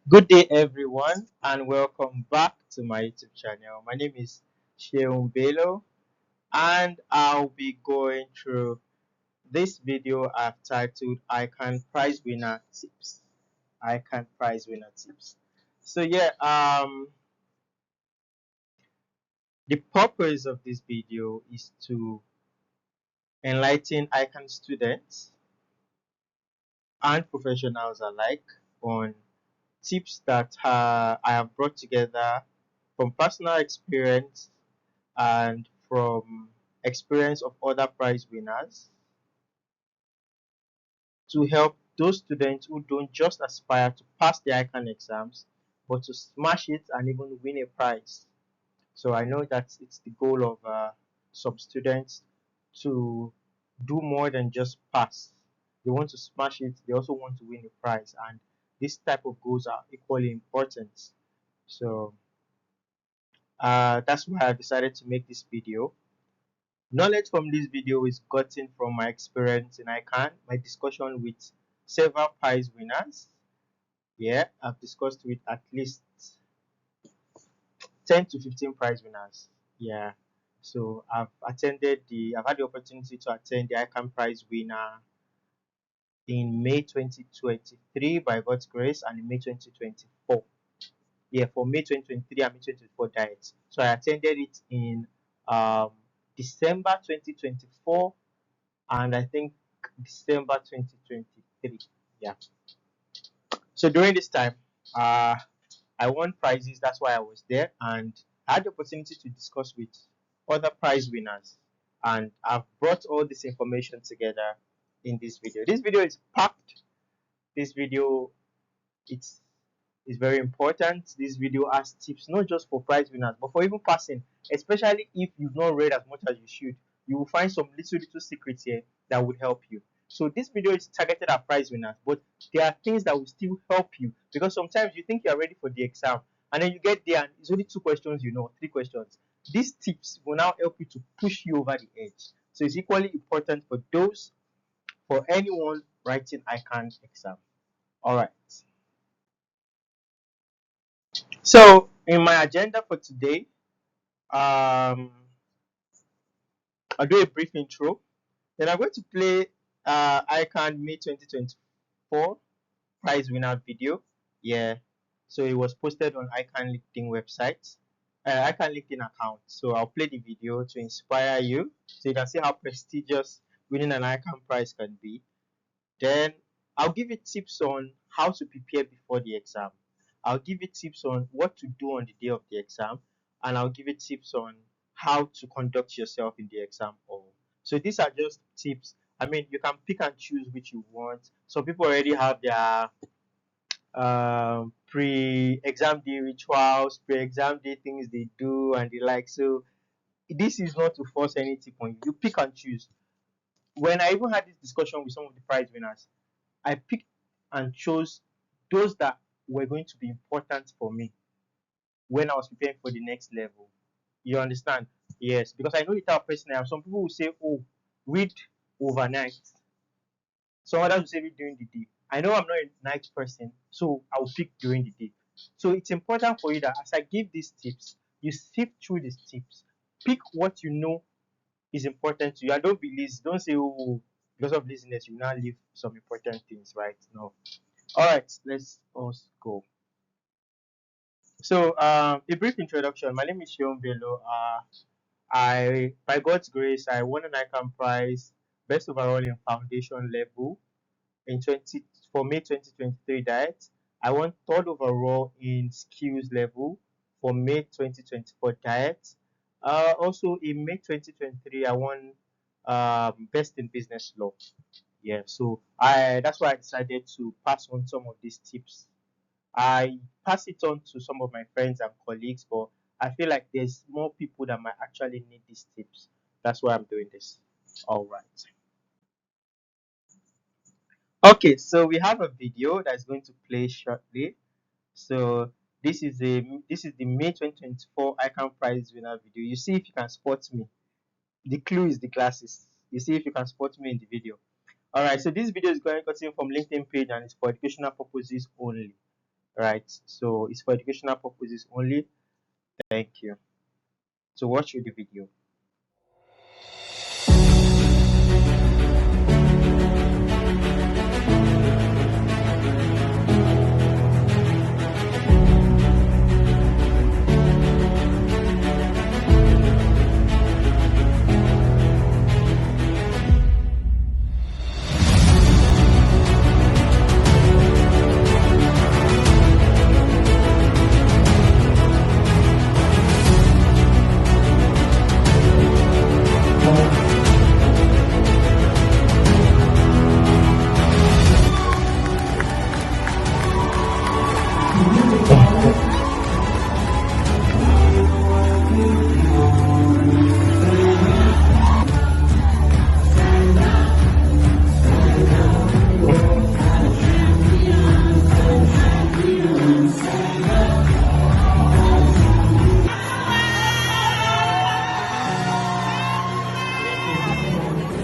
Good day, everyone, and welcome back to my YouTube channel. My name is Sheung Bello, and I'll be going through this video I've titled ICAN Prize Winner Tips. ICAN Prize Winner Tips. So, the purpose of this video is to enlighten ICAN students and professionals alike on tips that I have brought together from personal experience and from experience of other prize winners to help those students who don't just aspire to pass the ICAN exams but to smash it and even win a prize. So I know that it's the goal of some students to do more than just pass. They want to smash it, they also want to win a prize, and this type of goals are equally important. So that's why I decided to make this video. Knowledge from this video is gotten from my experience in ICAN, my discussion with several prize winners. Yeah, I've discussed with at least 10 to 15 prize winners. Yeah, so I've had the opportunity to attend the ICAN prize winner in May 2023 by God's grace, and in May 2024. Yeah, for May 2023 and May 2024 diets. So I attended it in um, December 2024 and I think December 2023. Yeah. So during this time, uh, I won prizes. That's why I was there, and I had the opportunity to discuss with other prize winners. And I've brought all this information together in this video. This video is packed. This video it's is very important. This video has tips not just for prize winners, but for even passing. Especially if you've not read as much as you should, you will find some little secrets here that would help you. So this video is targeted at prize winners, but there are things that will still help you because sometimes you think you are ready for the exam, and then you get there and it's only two questions, three questions. These tips will now help you to push you over the edge. So it's equally important for anyone writing ICAN exam. All right. So in my agenda for today, um, I'll do a brief intro. Then I'm going to play ICAN May 2024 prize winner video. Yeah, so it was posted on ICAN LinkedIn website, ICAN LinkedIn account. So I'll play the video to inspire you, so you can see how prestigious winning an ICAN prize can be. Then I'll give you tips on how to prepare before the exam. I'll give you tips on what to do on the day of the exam, and I'll give you tips on how to conduct yourself in the exam hall. So these are just tips. I mean, you can pick and choose which you want. Some people already have their pre-exam day rituals, pre-exam day things they do and the like. So this is not to force any tip on you. You pick and choose. When I even had this discussion with some of the prize winners, I picked and chose those that were going to be important for me when I was preparing for the next level. You understand? Yes, because I know the type of person I am. Some people will say, "Oh, read overnight." Some others will say, "Read during the day." I know I'm not a night person, so I will pick during the day. So it's important for you that as I give these tips, you sift through these tips, pick what you know is important to you, and don't be lazy. Don't say, "Oh, because of laziness, you now leave some important things," right? No. All right, let's us go. So, a brief introduction. My name is Sheon Bello. By God's grace, I won an ICAN prize, best overall in foundation level in 20 for May 2023 diet. I won third overall in skills level for May 2024 diet. Also in May 2023, I won best in business law. Yeah, so I that's why I decided to pass on some of these tips. I pass it on to some of my friends and colleagues, but I feel like there's more people that might actually need these tips. That's why I'm doing this. All right. Okay, so we have a video that's going to play shortly. So this is the May 2024 ICAN Prize winner video. You see if you can spot me. The clue is the glasses. You see if you can spot me in the video. All right, so this video is going to come from LinkedIn page and it's for educational purposes only. right? So it's for educational purposes only. Thank you. So watch the video.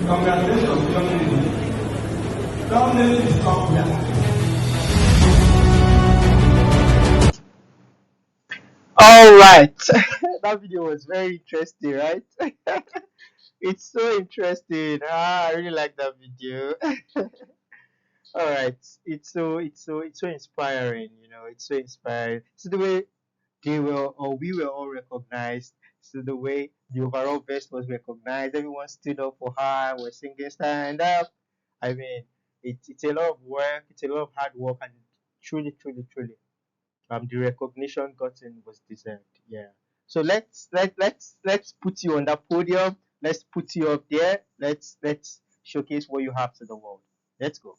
Congratulations, young lady. Don't let it stop here. All right. That video was very interesting, right? It's so interesting. I really like that video. All right. It's so inspiring, it's so inspiring. So the way they were or we were all recognized. So the way the overall best was recognized, everyone stood up for her, was singing stand up. I mean, it's a lot of work, it's a lot of hard work, and truly, truly, truly, the recognition gotten was deserved. Yeah. So let's put you on that podium. Let's put you up there. Let's showcase what you have to the world. Let's go.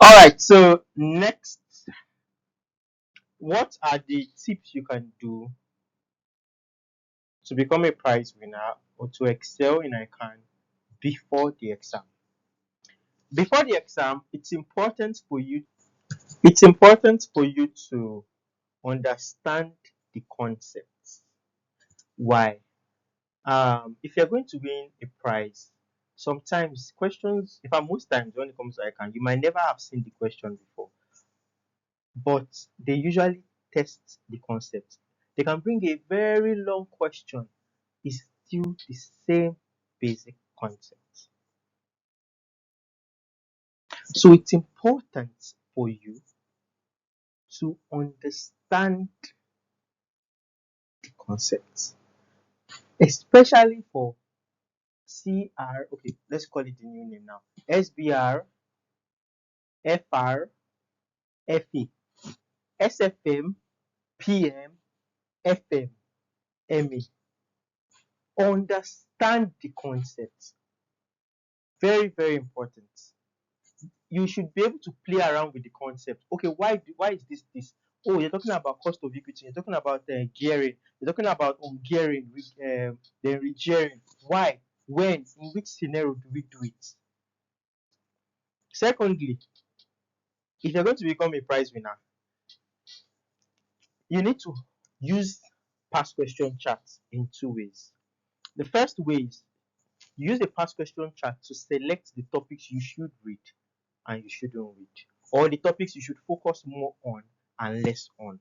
All right. So next, what are the tips you can do to become a prize winner or to excel in ICAN before the exam? Before the exam, it's important for you to understand the concepts. Why? If you're going to win a prize, sometimes questions, in fact, most times when it comes to ICAN, you might never have seen the question before, but they usually test the concept. They can bring a very long question, it's still the same basic concept. So it's important for you to understand the concepts, especially for CR. Okay, let's call it the new name now. SBR, FR, FE, SFM, PM, FM, ME. Understand the concepts. Very, very important. You should be able to play around with the concept. Okay, why is this? Oh, you're talking about cost of equity. You're talking about gearing. You're talking about gearing, then regearing. Why? When? In which scenario do we do it? Secondly, if you're going to become a prize winner, you need to use past question charts in two ways. The first way is you use a past question chart to select the topics you should read and you shouldn't read, or the topics you should focus more on and less on.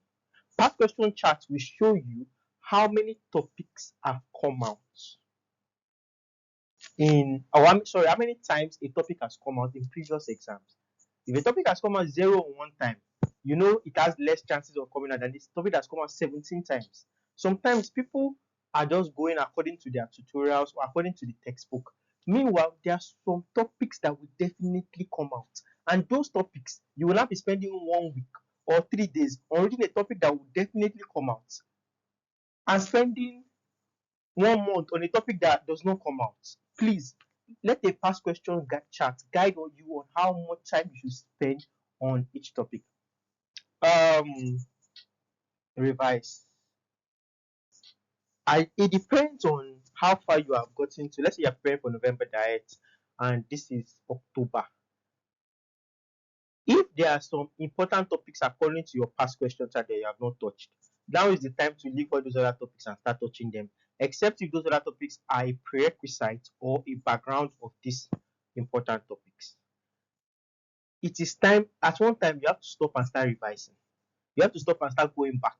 Past question charts will show you how many topics have come out in, or how many times a topic has come out in previous exams. If a topic has come out 0 or 1 time, you know it has less chances of coming out than this topic that's come out 17 times. Sometimes people are just going according to their tutorials or according to the textbook. Meanwhile, there are some topics that will definitely come out. And those topics, you will not be spending 1 week or 3 days on reading a topic that will definitely come out and spending 1 month on a topic that does not come out. Please let a past question chat guide you on how much time you should spend on each topic. Revise. It depends on how far you have gotten to. Let's say you're preparing for November diet and this is October. If there are some important topics according to your past question chat that you have not touched, now is the time to leave all those other topics and start touching them, except if those other topics are a prerequisite or a background of these important topics. It is time, at one time, you have to stop and start revising. You have to stop and start going back.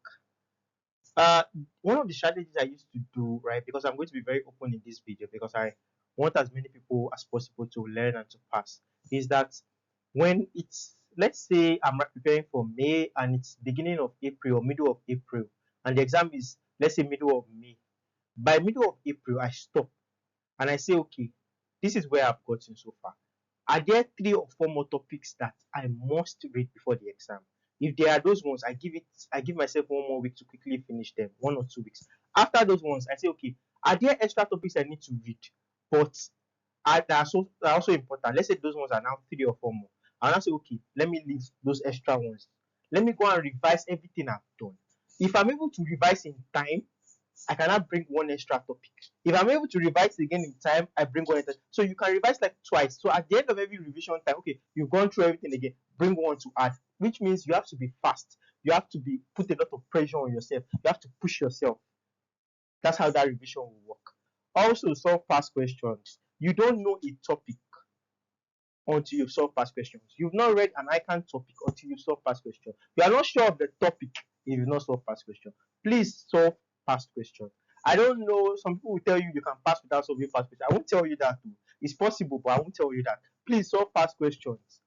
Uh, One of the strategies I used to do, right, because I'm going to be very open in this video because I want as many people as possible to learn and to pass, is that when it's, let's say I'm preparing for May and it's beginning of April or middle of April, and the exam is, let's say, middle of May. By middle of April, I stop and I say, okay, this is where I've gotten so far. Are there 3 or 4 more topics that I must read before the exam? If there are those ones, I give myself 1 more week to quickly finish them, 1 or 2 weeks. After those ones, I say, okay, are there extra topics I need to read? But are also important. Let's say those ones are now 3 or 4 more. I'll now say, okay, let me leave those extra ones. Let me go and revise everything I've done. If I'm able to revise in time, I cannot bring one extra topic. If I'm able to revise again in time, I bring one extra. So you can revise like twice. So at the end of every revision time, okay, you've gone through everything again, bring one to add, which means you have to be fast. You have to be put a lot of pressure on yourself. You have to push yourself. That's how that revision will work. Also, solve past questions. You don't know a topic until you solve past questions. You've not read an ICAN topic until you solve past questions. You are not sure of the topic if you've not solved past questions. Please solve past questions. I don't know, some people will tell you you can pass without solving past questions. I won't tell you that too. It's possible, but I won't tell you that. Please solve past questions.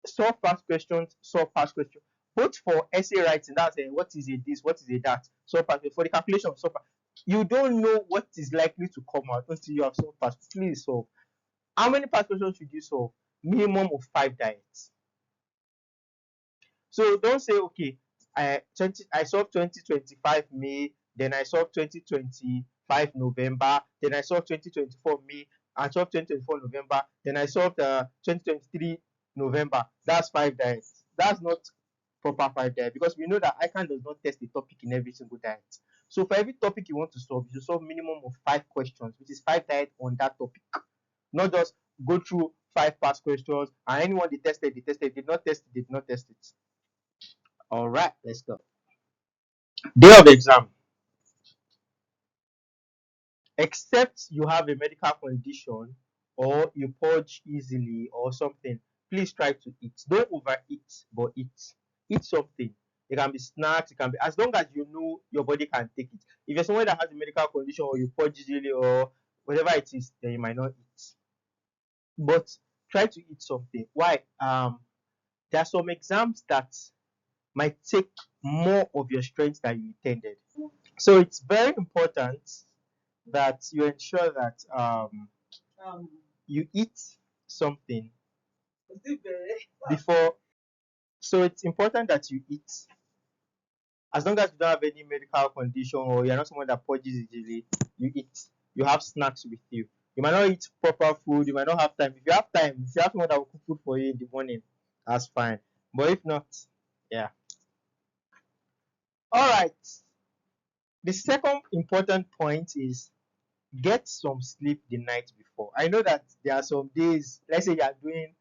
Solve past questions, solve past questions. Both for essay writing, that's what is a this, what is a that, solve past. For the calculation, solve past. You don't know what is likely to come out until you have solved past. Please solve. How many past questions should you solve? Minimum of 5 diets. So don't say, okay, I solved 2025 May, then I solved 2025 November, then I solved 2024 May, I solved 2024 November, then I solved 2023 November. That's 5 diets. That's not proper 5 diet because we know that ICAN does not test the topic in every single diet. So for every topic you want to solve, you solve minimum of 5 questions, which is 5 diets on that topic. Not just go through 5 past questions and anyone they tested, did not test it, did not test it. All right, let's go. Day of exam. Except you have a medical condition or you purge easily or something, please try to eat. Don't overeat, but eat. Eat something. It can be snacks, it can be, as long as you know your body can take it. If you're someone that has a medical condition or you purge easily or whatever it is, then you might not eat. But try to eat something. Why? There are some exams that might take more of your strength than you intended. So it's very important that you ensure that you eat something before. So it's important that you eat, as long as you don't have any medical condition or you're not someone that purges easily, you eat. You have snacks with you. You might not eat proper food. You might not have time. If you have time, if you have someone that will cook food for you in the morning, that's fine. But if not, yeah. All right. The second important point is get some sleep the night before. I know that there are some days, let's say you are doing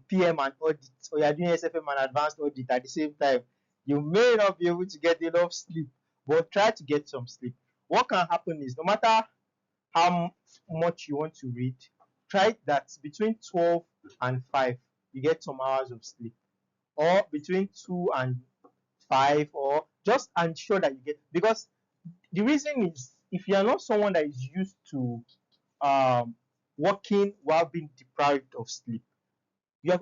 PM and audit or you are doing SFM and advanced audit at the same time. You may not be able to get enough sleep, but try to get some sleep. What can happen is no matter how much you want to read, try that between 12 and 5, you get some hours of sleep, or between 2 and 5, or just ensure that you get, because The reason is if you are not someone that is used to um, working while being deprived of sleep, you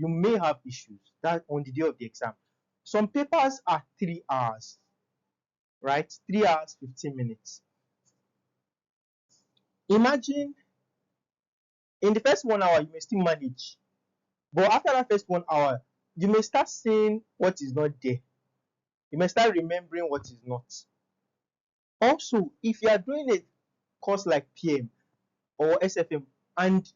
may have issues that on the day of the exam. Some papers are 3 hours, right? 3 hours, 15 minutes. Imagine in the first 1 hour, you may still manage, but after that first 1 hour, you may start seeing what is not there. You may start remembering what is not. Also, if you are doing a course like PM or SFM and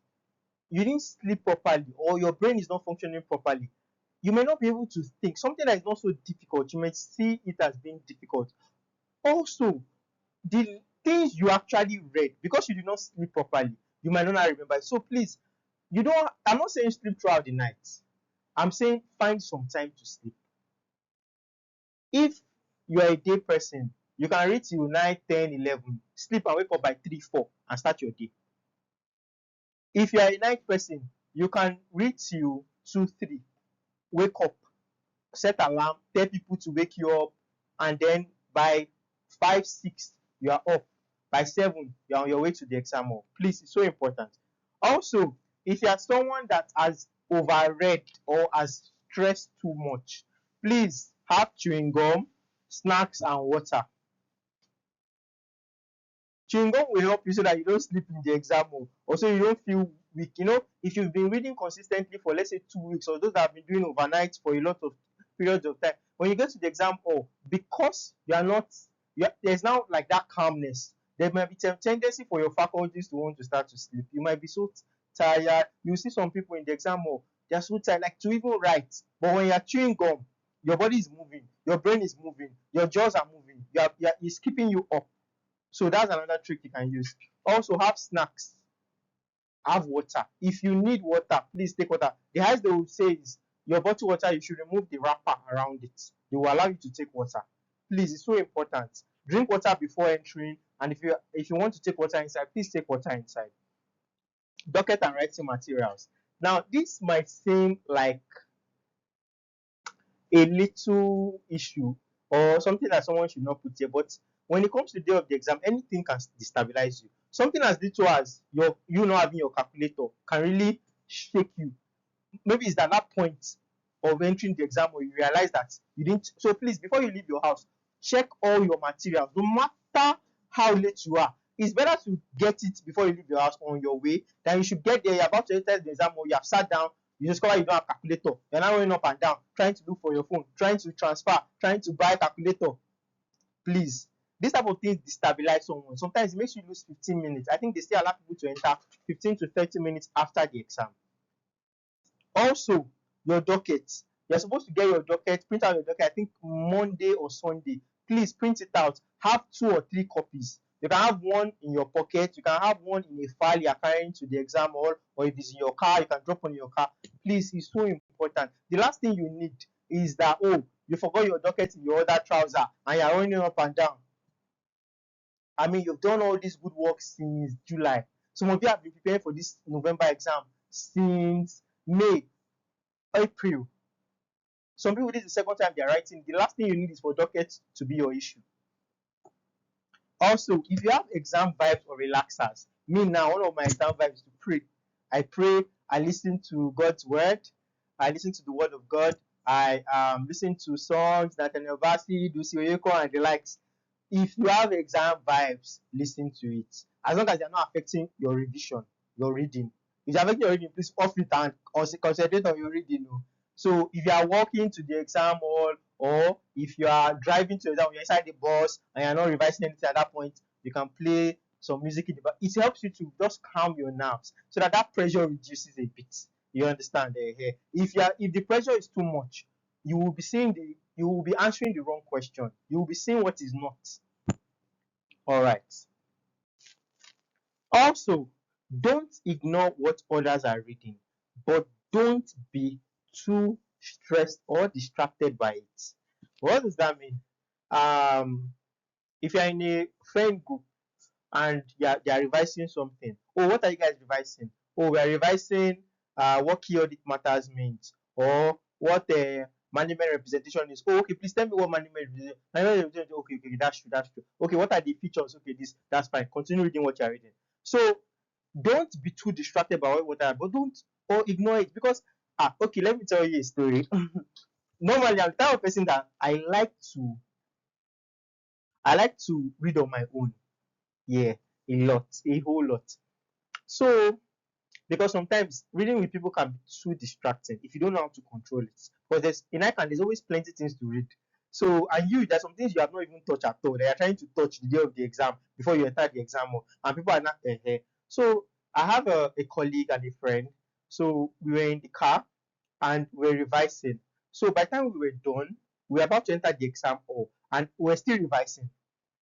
you didn't sleep properly or your brain is not functioning properly, you may not be able to think. Something that is not so difficult, you may see it as being difficult. Also, the things you actually read, because you did not sleep properly, you might not remember. So please, I'm not saying sleep throughout the night. I'm saying find some time to sleep. If you are a day person, you can read till 9, 10, 11, sleep and wake up by 3, 4 and start your day. If you are a night person, you can read till 2, 3, wake up, set alarm, tell people to wake you up, and then by 5, 6, you are up. By 7, you are on your way to the exam hall. Please, it's so important. Also, if you are someone that has overread or has stressed too much, please have chewing gum, snacks, and water. Chewing gum will help you so that you don't sleep in the exam hall, or so you don't feel weak. If you've been reading consistently for, let's say, 2 weeks, or those that have been doing overnight for a lot of periods of time, when you get to the exam hall, because there's now like that calmness, there might be tendency for your faculties to want to start to sleep. You might be so tired. You see some people in the exam hall, they're so tired, like to even write. But when you're chewing gum, your body is moving, your brain is moving, your jaws are moving, it's keeping you up. So that's another trick you can use. Also, have snacks, have water. If you need water, please take water. The highest they will say is your bottled water, you should remove the wrapper around it. They will allow you to take water. Please, it's so important. Drink water before entering, and if you want to take water inside, please take water inside. Docket and writing materials. Now, this might seem like a little issue or something that someone should not put here, but when it comes to the day of the exam, anything can destabilize you. Something as little as you not having your calculator can really shake you. Maybe it's at that point of entering the exam where you realize that you didn't. So please, before you leave your house, check all your materials, no matter how late you are. It's better to get it before you leave your house on your way than you should get there, you're about to enter the exam, or you have sat down, you discover you don't have calculator, you're now running up and down trying to look for your phone, trying to transfer, trying to buy calculator. Please, this type of things destabilize someone. Sometimes it makes you lose 15 minutes. I think they still allow people to enter 15 to 30 minutes after the exam. Also, your docket. You're supposed to get your docket, print out your docket, I think Monday or Sunday. Please print it out. Have 2 or 3 copies. You can have one in your pocket, you can have one in a file you're carrying to the exam hall, or if it's in your car, you can drop on your car. Please, it's so important. The last thing you need is that, you forgot your docket in your other trouser and you're running up and down. I mean, you've done all this good work since July. Some of you have been preparing for this November exam since May, April. Some people, this is the second time they're writing. The last thing you need is for docket to be your issue. Also, if you have exam vibes or relaxers, me now, one of my exam vibes is to pray. I pray, I listen to God's word, I listen to the word of God, I listen to songs, Nathaniel Bassey, Dusi Oyeko, and the likes. If you have exam vibes, listen to it. As long as they're not affecting your revision, your reading. If you're affecting your reading, please off it and concentrate on your reading. So if you are walking to the exam hall, or if you are driving to the exam, you're inside the bus and you're not revising anything at that point, you can play some music in the back. It helps you to just calm your nerves so that pressure reduces a bit. You understand? If the pressure is too much, you will be answering the wrong question. You will be saying what is not. All right. Also, don't ignore what others are reading, but don't be too stressed or distracted by it. What does that mean? If you're in a friend group and they are revising something, what are you guys revising? We are revising what key audit matters means, or what management representation is. Oh, okay, please tell me what management representation. Okay, that's true. Okay, what are the features? Okay, this that's fine. Continue reading what you're reading. So don't be too distracted by what I but don't or ignore it because okay, let me tell you a story. Normally I'm the type of person that I like to read on my own. Yeah, a whole lot. So because sometimes reading with people can be too distracting if you don't know how to control it. Because there's always plenty things to read. So and there's some things you have not even touched at all. They are trying to touch the day of the exam before you enter the exam hall, and people are not So I have a colleague and a friend. So we were in the car and we were revising. So by the time we were done, we were about to enter the exam hall and we were still revising.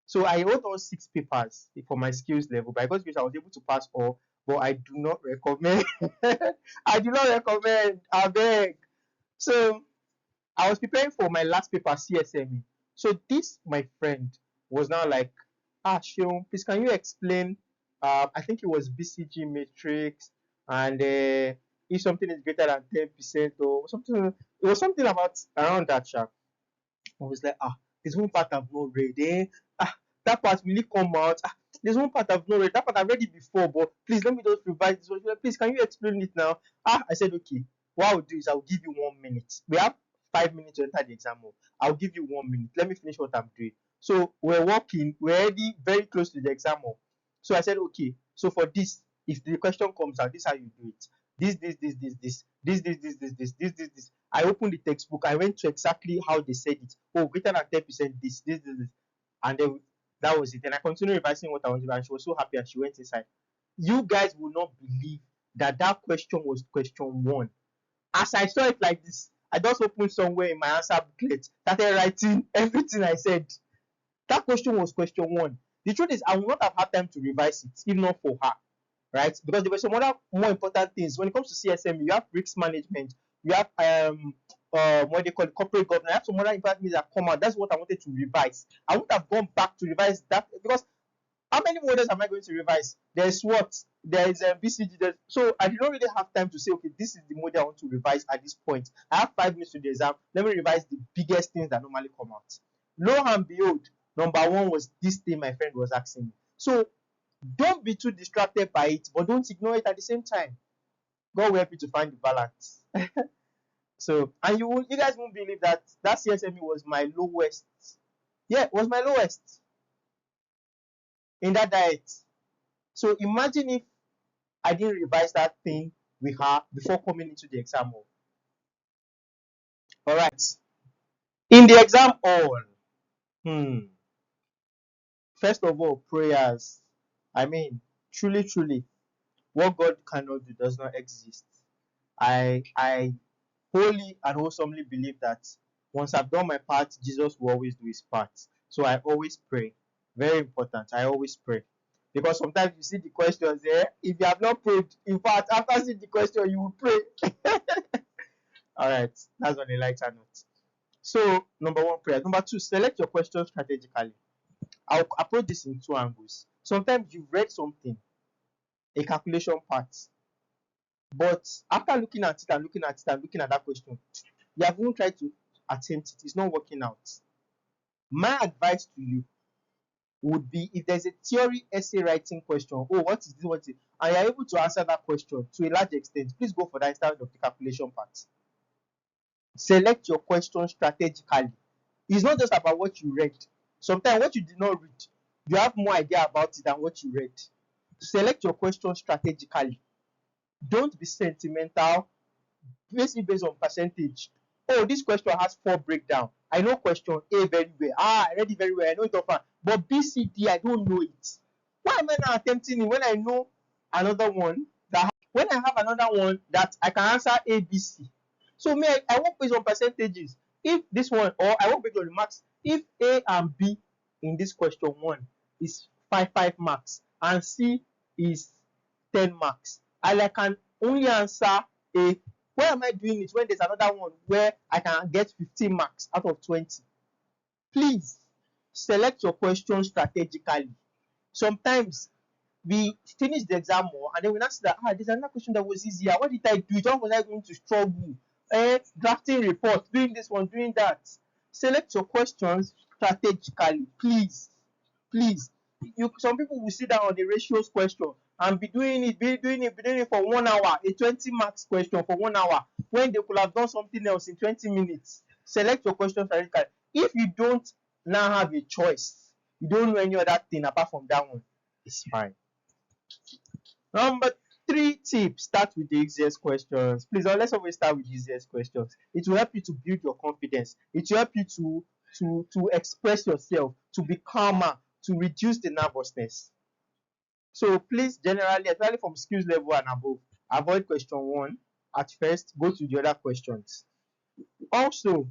So I wrote all 6 papers for my skills level. By God's grace, I was able to pass all, but I do not recommend. I do not recommend. I beg. So I was preparing for my last paper, CSME. So this, my friend, was now like, Sean, please can you explain? I think it was BCG matrix, and if something is greater than 10% or something, it was something about around that. Sharp. I was like, there's one part I've not read. That part will it come out? There's one part I've not read. That part I've read it before, but please let me just revise this one. Please, can you explain it now? I said, okay. What I'll do is I'll give you 1 minute. We have 5 minutes to enter the exam hall. I'll give you 1 minute. Let me finish what I'm doing. So we're walking. We're already very close to the exam hall. So I said, okay. So for this, if the question comes out, this is how you do it. This. I opened the textbook. I went to exactly how they said it. Oh, greater than 10%, this. And then that was it. And I continued revising what I wanted, and she was so happy and she went inside. You guys will not believe that question was question one. As I saw it like this, I just opened somewhere in my answer booklet, started writing everything I said. That question was question one. The truth is, I would not have had time to revise it if not for her, right? Because there were some other more important things. When it comes to CSM, you have risk management, you have what they call corporate governance. I have some other important things that come out. That's what I wanted to revise. I would have gone back to revise that because how many models am I going to revise? There's what? There is BCG. So I did not really have time to say, okay, this is the model I want to revise at this point. I have 5 minutes to the exam. Let me revise the biggest things that normally come out. Lo and behold, number one was this thing my friend was asking me. So don't be too distracted by it, but don't ignore it at the same time. God will help you to find the balance. So, and you guys won't believe that CSME was my lowest. Yeah, it was my lowest in that diet. So imagine if I didn't revise that thing with her before coming into the exam hall. All right. In the exam hall, first of all, prayers. I mean, truly, what God cannot do does not exist. I wholly and wholesomely believe that once I've done my part, Jesus will always do his part. So I always pray. Very important. I always pray. Because sometimes you see the questions there. If you have not prayed, in fact, after seeing the question, you will pray. All right. That's on a lighter note. So, number one, prayer. Number two, select your questions strategically. I'll approach this in two angles. Sometimes you've read something, a calculation part, but after looking at it and looking at it and looking at that question, you have even tried to attempt it. It's not working out. My advice to you would be if there's a theory essay writing question, oh, what is this? What is it? And you're able to answer that question to a large extent, please go for that instead of the calculation part. Select your question strategically. It's not just about what you read. Sometimes what you did not read, you have more idea about it than what you read. Select your question strategically. Don't be sentimental. Based on percentage. Oh, this question has 4 breakdown. I know question A very well. I read it very well. I know it often. But B, C, D, I don't know it. Why am I now attempting it when I know another one when I have another one that I can answer A, B, C? So me, I work based on percentages. If this one, or I work based on the marks. If A and B in this question one is 5 marks and C is 10 marks, and I can only answer A, why am I doing it when there's another one where I can get 15 marks out of 20? Please select your question strategically. Sometimes we finish the exam more and then we ask that there's another question that was easier. What did I do? How was I going to struggle? drafting reports, doing this one, doing that. Select your questions strategically, please. Please. Some people will sit down on the ratios question and be doing it for 1 hour, a 20 marks question for 1 hour, when they could have done something else in 20 minutes. Select your questions strategically. If you don't now have a choice, you don't know any other thing apart from that one, it's fine. Number 3 tip: start with the easiest questions. Please, let's always start with the easiest questions. It will help you to build your confidence. It will help you to express yourself, to be calmer, to reduce the nervousness. So please, generally, especially from skills level and above, avoid question 1 at first. Go to the other questions. Also,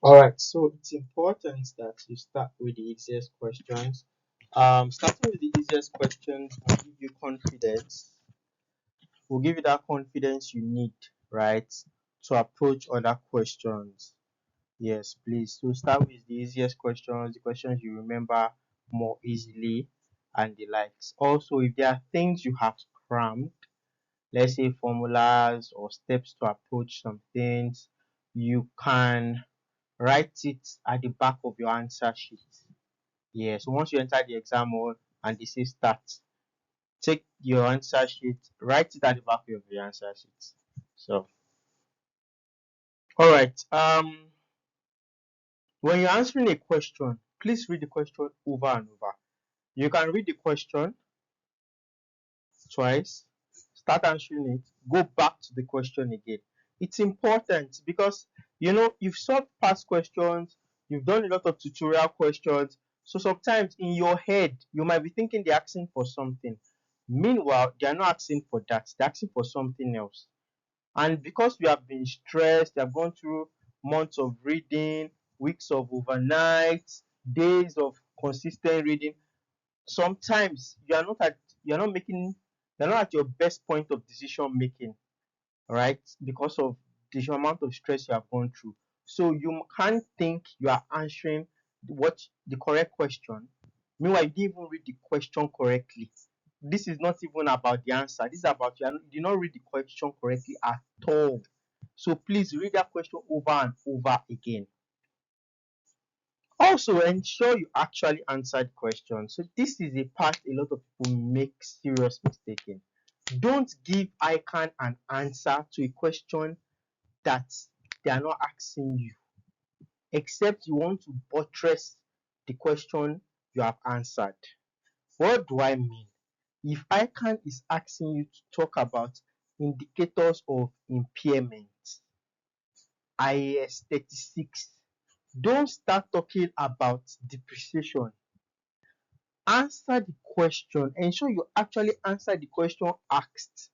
all right, so it's important that you start with the easiest questions. Starting with the easiest questions will give you confidence, will give you that confidence you need, right, to approach other questions. Yes, please. So start with the easiest questions, the questions you remember more easily, and the likes. Also, if there are things you have crammed, let's say formulas or steps to approach some things, you can write it at the back of your answer sheet. Yeah, so once you enter the exam hall and they say start, take your answer sheet, write it at the back of your answer sheet. So, all right. When you're answering a question, please read the question over and over. You can read the question twice, start answering it, go back to the question again. It's important because you've solved past questions, you've done a lot of tutorial questions. So sometimes in your head, you might be thinking they're asking for something. Meanwhile, they're not asking for that, they're asking for something else. And because you have been stressed, you have gone through months of reading, weeks of overnight, days of consistent reading, sometimes you're not at your best point of decision making, right? Because of the amount of stress you have gone through. So you can't think you are answering what the correct question. Meanwhile, you didn't even read the question correctly. This is not even about the answer. This is about you did not read the question correctly at all. So please read that question over and over again. Also, ensure you actually answered questions. So this is a part a lot of people make serious mistake in. Don't give ICAN an answer to a question that they are not asking you, except you want to buttress the question you have answered. What do I mean? If ICAN is asking you to talk about indicators of impairment, IAS 36, don't start talking about depreciation. Answer the question. Ensure you actually answer the question asked.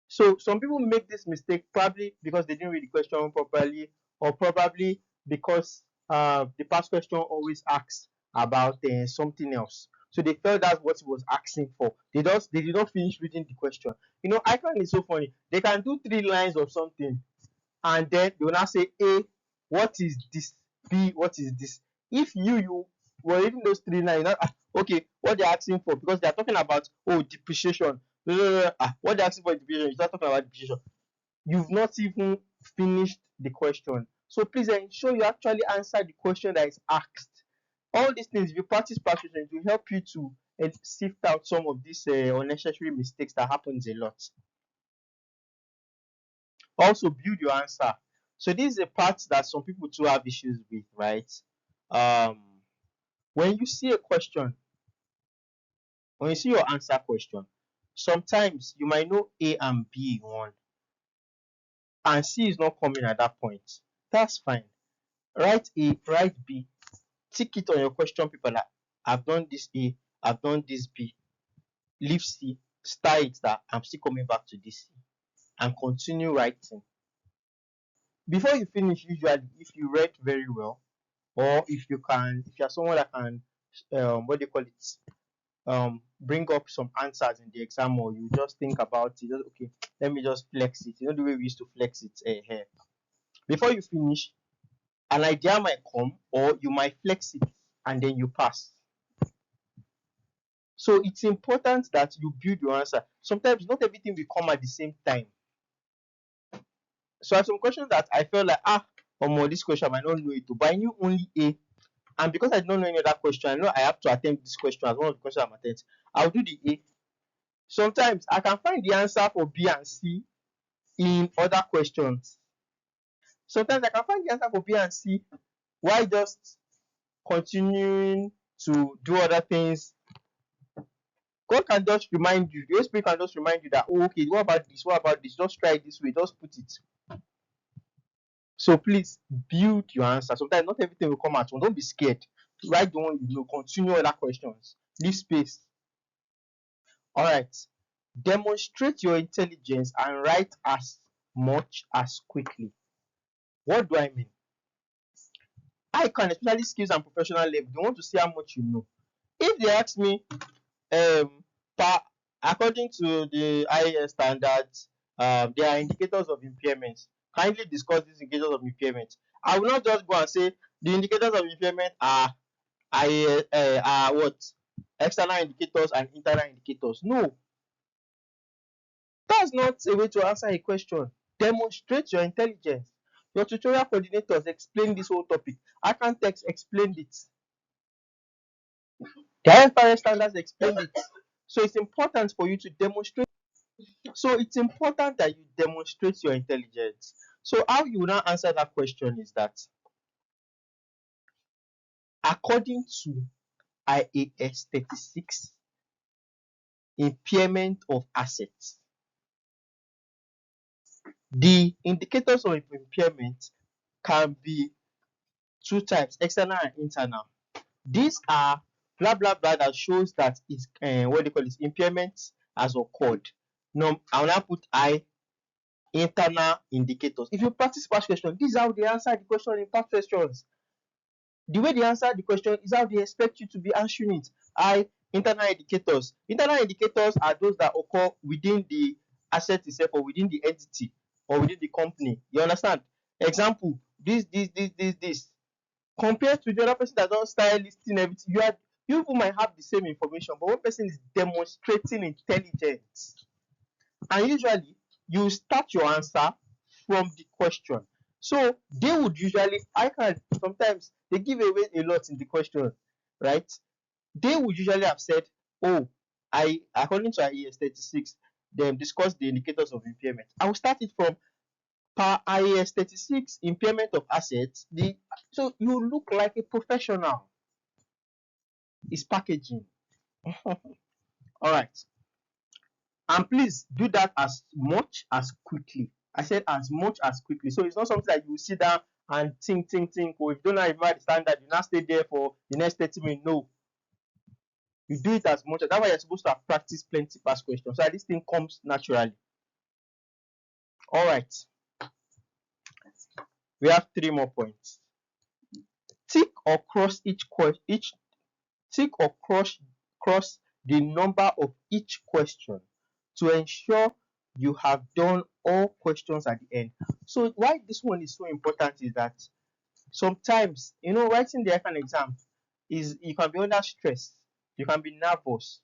So some people make this mistake probably because they didn't read the question properly, or probably because the past question always asks about something else. So they felt that's what he was asking for. They did not finish reading the question. ICAN is so funny. They can do 3 lines of something, and then they will now say, A, what is this? B, what is this? If you were reading those 3 lines, okay, what they're asking for, because they're talking about depreciation. What they're asking for is depreciation. You start talking about depreciation. You've not even finished the question. So please ensure you actually answer the question that is asked. All these things, if you practice, it will help you to sift out some of these unnecessary mistakes that happens a lot. Also, build your answer. So this is a part that some people too have issues with, right? um when you see a question, when you see your answer question, sometimes you might know A and B in one, and C is not coming at that point. That's fine. Write A, write B, tick it on your question paper that I've done this A, I've done this B, leave C, star it that I'm still coming back to this C, and continue writing. Before you finish, usually, if you read very well, or if you're someone that can, what do you call it, bring up some answers in the exam, or you just think about it, just, okay, let me just flex it, the way we used to flex it here. Before you finish, an idea might come, or you might flex it, and then you pass. So it's important that you build your answer. Sometimes not everything will come at the same time. So I have some questions that I felt like, this question I might not know it, but I knew only A. And because I don't know any other question, I know I have to attempt this question as one of the questions I'm attempting. I'll do the A. Sometimes I can find the answer for B and C in other questions. Sometimes I can find the answer for B and C. Why just continuing to do other things? God can just remind you, the Holy Spirit can just remind you that, oh, okay, what about this? What about this? Just try it this way, just put it. So please build your answer. Sometimes not everything will come at once. Don't be scared. Write the one you know, continue other questions. Leave space. All right. Demonstrate your intelligence and write as much as quickly. What do I mean? ICAN, especially skills and professional level, they want to see how much you know. If they ask me, per, according to the IAS standards, there are indicators of impairment. Kindly discuss these indicators of impairment. I will not just go and say the indicators of impairment are what? External indicators and internal indicators. No, that's not a way to answer a question. Demonstrate your intelligence. Your tutorial coordinators explain this whole topic. ICAN text explained it. The IFRS standards explained it. So it's important for you to demonstrate. So it's important that you demonstrate your intelligence. So how you now answer that question is that according to IAS 36, impairment of assets, the indicators of impairment can be two types, external and internal. These are blah blah blah that shows that it's what they call it, impairment has occurred. No, I will now put internal indicators. If you practice past questions, this is how they answer the question in past questions. The way they answer the question is how they expect you to be answering it. Internal indicators. Internal indicators are those that occur within the asset itself or within the entity or within the company. You understand? Example, this. Compared to the other person that don't start listing everything, you might have the same information, but one person is demonstrating intelligence. And usually you start your answer from the question. So they would usually, sometimes they give away a lot in the question, right? They would usually have said, oh, according to IAS 36, they discuss the indicators of impairment. I will start it from per IAS 36, impairment of assets. So you look like a professional. It's packaging. All right. And please do that as much as quickly. I said as much as quickly. So it's not something that you sit down and think. Or if you don't remember the standard, you now stay there for the next 30 minutes. No. You do it as much as that's why you're supposed to have practiced plenty past questions. So that this thing comes naturally. All right. We have 3 more points. Tick or cross tick or cross the number of each question to ensure you have done all questions at the end. So why this one is so important is that sometimes, writing the ICAN exam is you can be under stress, you can be nervous,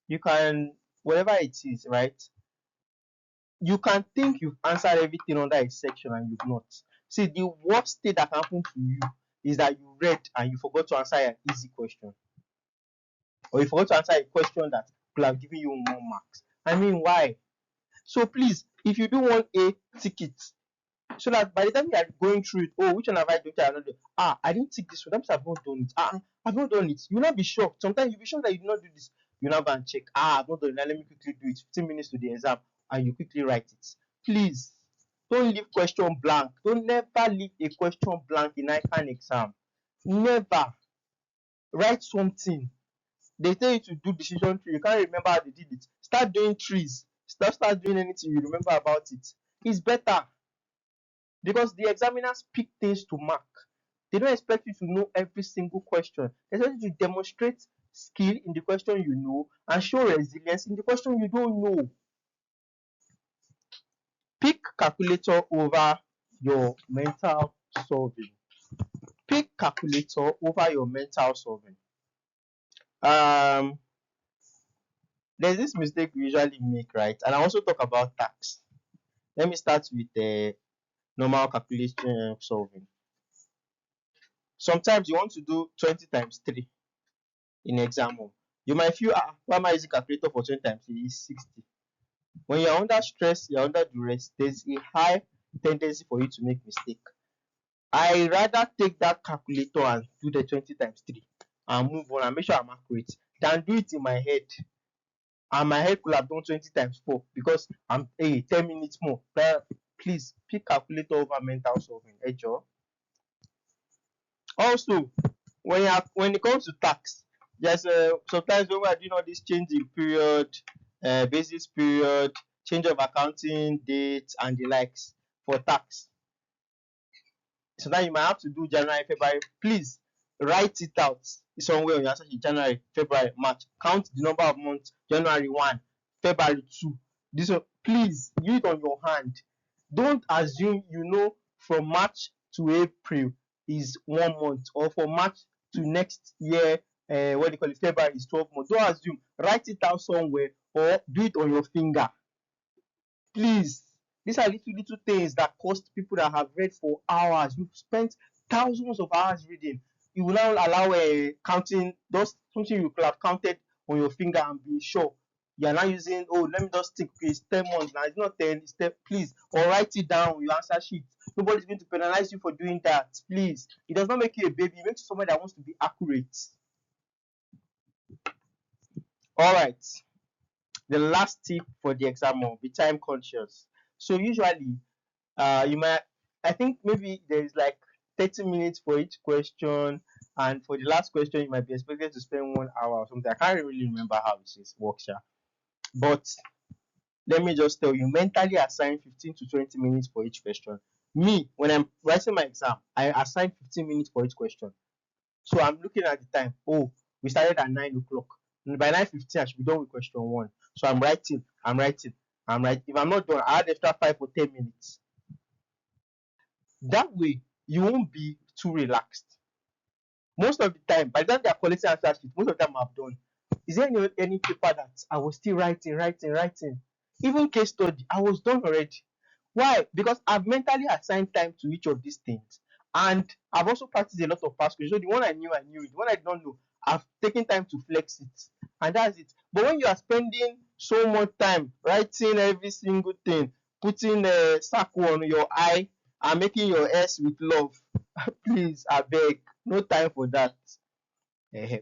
you can whatever it is, right? You can think you've answered everything under a section and you've not. See, the worst thing that can happen to you is that you read and you forgot to answer an easy question, or you forgot to answer a question that could have given you more marks. I mean, why? So please, if you do want a ticket, so that by the time you are going through it, oh, which one have I done? I not I didn't take this one. That means I've not done it. I've not done it. You'll not be shocked. Sometimes you'll be shocked that you did not do this. You now go and check. I've not done it. Now let me quickly do it. 15 minutes to the exam, and you quickly write it. Please, don't leave question blank. Don't never leave a question blank in ICAN exam. Never. Write something. They tell you to do decision tree. You can't remember how they did it. Start doing trees. Start doing anything you remember about it. It's better because the examiners pick things to mark. They don't expect you to know every single question. They expect you to demonstrate skill in the question you know and show resilience in the question you don't know. Pick calculator over your mental solving. Pick calculator over your mental solving. There's this mistake we usually make, right? And I also talk about tax. Let me start with normal calculation solving. Sometimes you want to do 20 times 3 in exam hall. You might feel, why am I using calculator for 20 times 3 is 60. When you're under stress, you're under duress, there's a high tendency for you to make mistake. I rather take that calculator and do the 20 times 3 and move on and make sure I'm accurate than do it in my head. And my head could have done 20 times 4 because I'm 10 minutes more. But please pick calculator over mental solving. Also, when it comes to tax, there's sometimes when we are doing all this change in period, basis period, change of accounting date, and the likes for tax. So now you might have to do January, February. Please write it out somewhere on your answer sheet. January, February, March. Count the number of months. January 1, February 2. This one, please do it on your hand. Don't assume you know from March to April is 1 month, or from March to next year, what do you call it, February is 12 months. Don't assume. Write it out somewhere or do it on your finger. Please, these are little things that cost people that have read for hours. You've spent thousands of hours reading. You will now allow a counting those something you could have counted on your finger and be sure. You are now using, let me just stick, it's 10 months now. It's not 10, it's 10. Please, or write it down on your answer sheet. Nobody's going to penalize you for doing that. Please. It does not make you a baby, it makes you somebody that wants to be accurate. All right. The last tip for the exam will be time conscious. So usually you might, I think maybe there is like 30 minutes for each question, and for the last question you might be expected to spend 1 hour or something. I can't really remember how this works, but let me just tell you, mentally assign 15 to 20 minutes for each question. Me, when I'm writing my exam, I assign 15 minutes for each question. So I'm looking at the time. We started at 9 o'clock. By 9:15, I should be done with question 1. So I'm writing. If I'm not done, I add extra 5 or 10 minutes. That way, you won't be too relaxed. Most of the time, by the time they are collecting answer sheet, most of them have done. Is there any paper that I was still writing? Even case study, I was done already. Why? Because I've mentally assigned time to each of these things. And I've also practiced a lot of past questions. So the one I knew it. The one I don't know, I've taken time to flex it. And that's it. But when you are spending so much time writing every single thing, putting a circle on your eye and making your S with love, please, I beg, no time for that.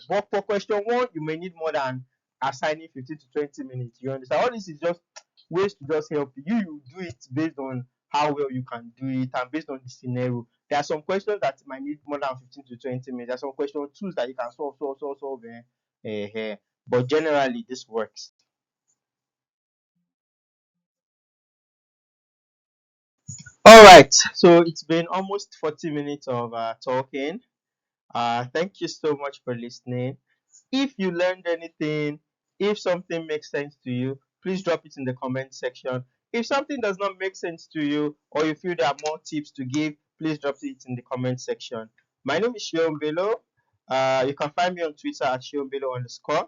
But for question 1, you may need more than assigning 15 to 20 minutes. You understand? All this is just ways to just help you. You do it based on how well you can do it and based on the scenario. There are some questions that might need more than 15 to 20 minutes. There are some question 2s that you can solve. But generally, this works. All right. So it's been almost 40 minutes of talking. Thank you so much for listening. If you learned anything, if something makes sense to you, please drop it in the comment section. If something does not make sense to you, or you feel there are more tips to give, please drop it in the comment section. My name is Sheon Bello. You can find me on Twitter at Sheon Bello _.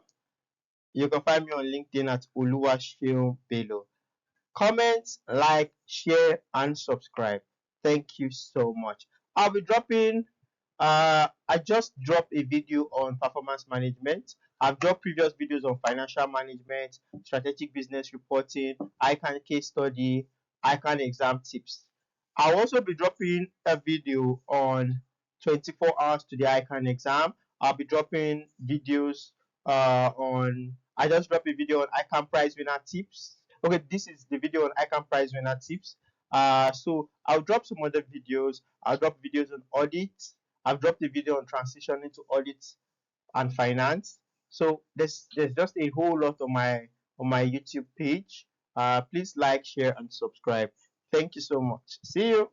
You can find me on LinkedIn at Oluwa Sheon Bello. Comment, like, share, and subscribe. Thank you so much. I'll be dropping I just dropped a video on performance management. I've dropped previous videos on financial management, strategic business reporting, ICAN case study, ICAN exam tips. I'll also be dropping a video on 24 hours to the ICAN exam. I'll be dropping videos I just dropped a video on ICAN prize winner tips. Okay, this is the video on ICAN prize winner tips. So I'll drop some other videos. I'll drop videos on audit. I've dropped a video on transitioning to audit and finance. So there's just a whole lot on my YouTube page. Please like, share, and subscribe. Thank you so much. See you.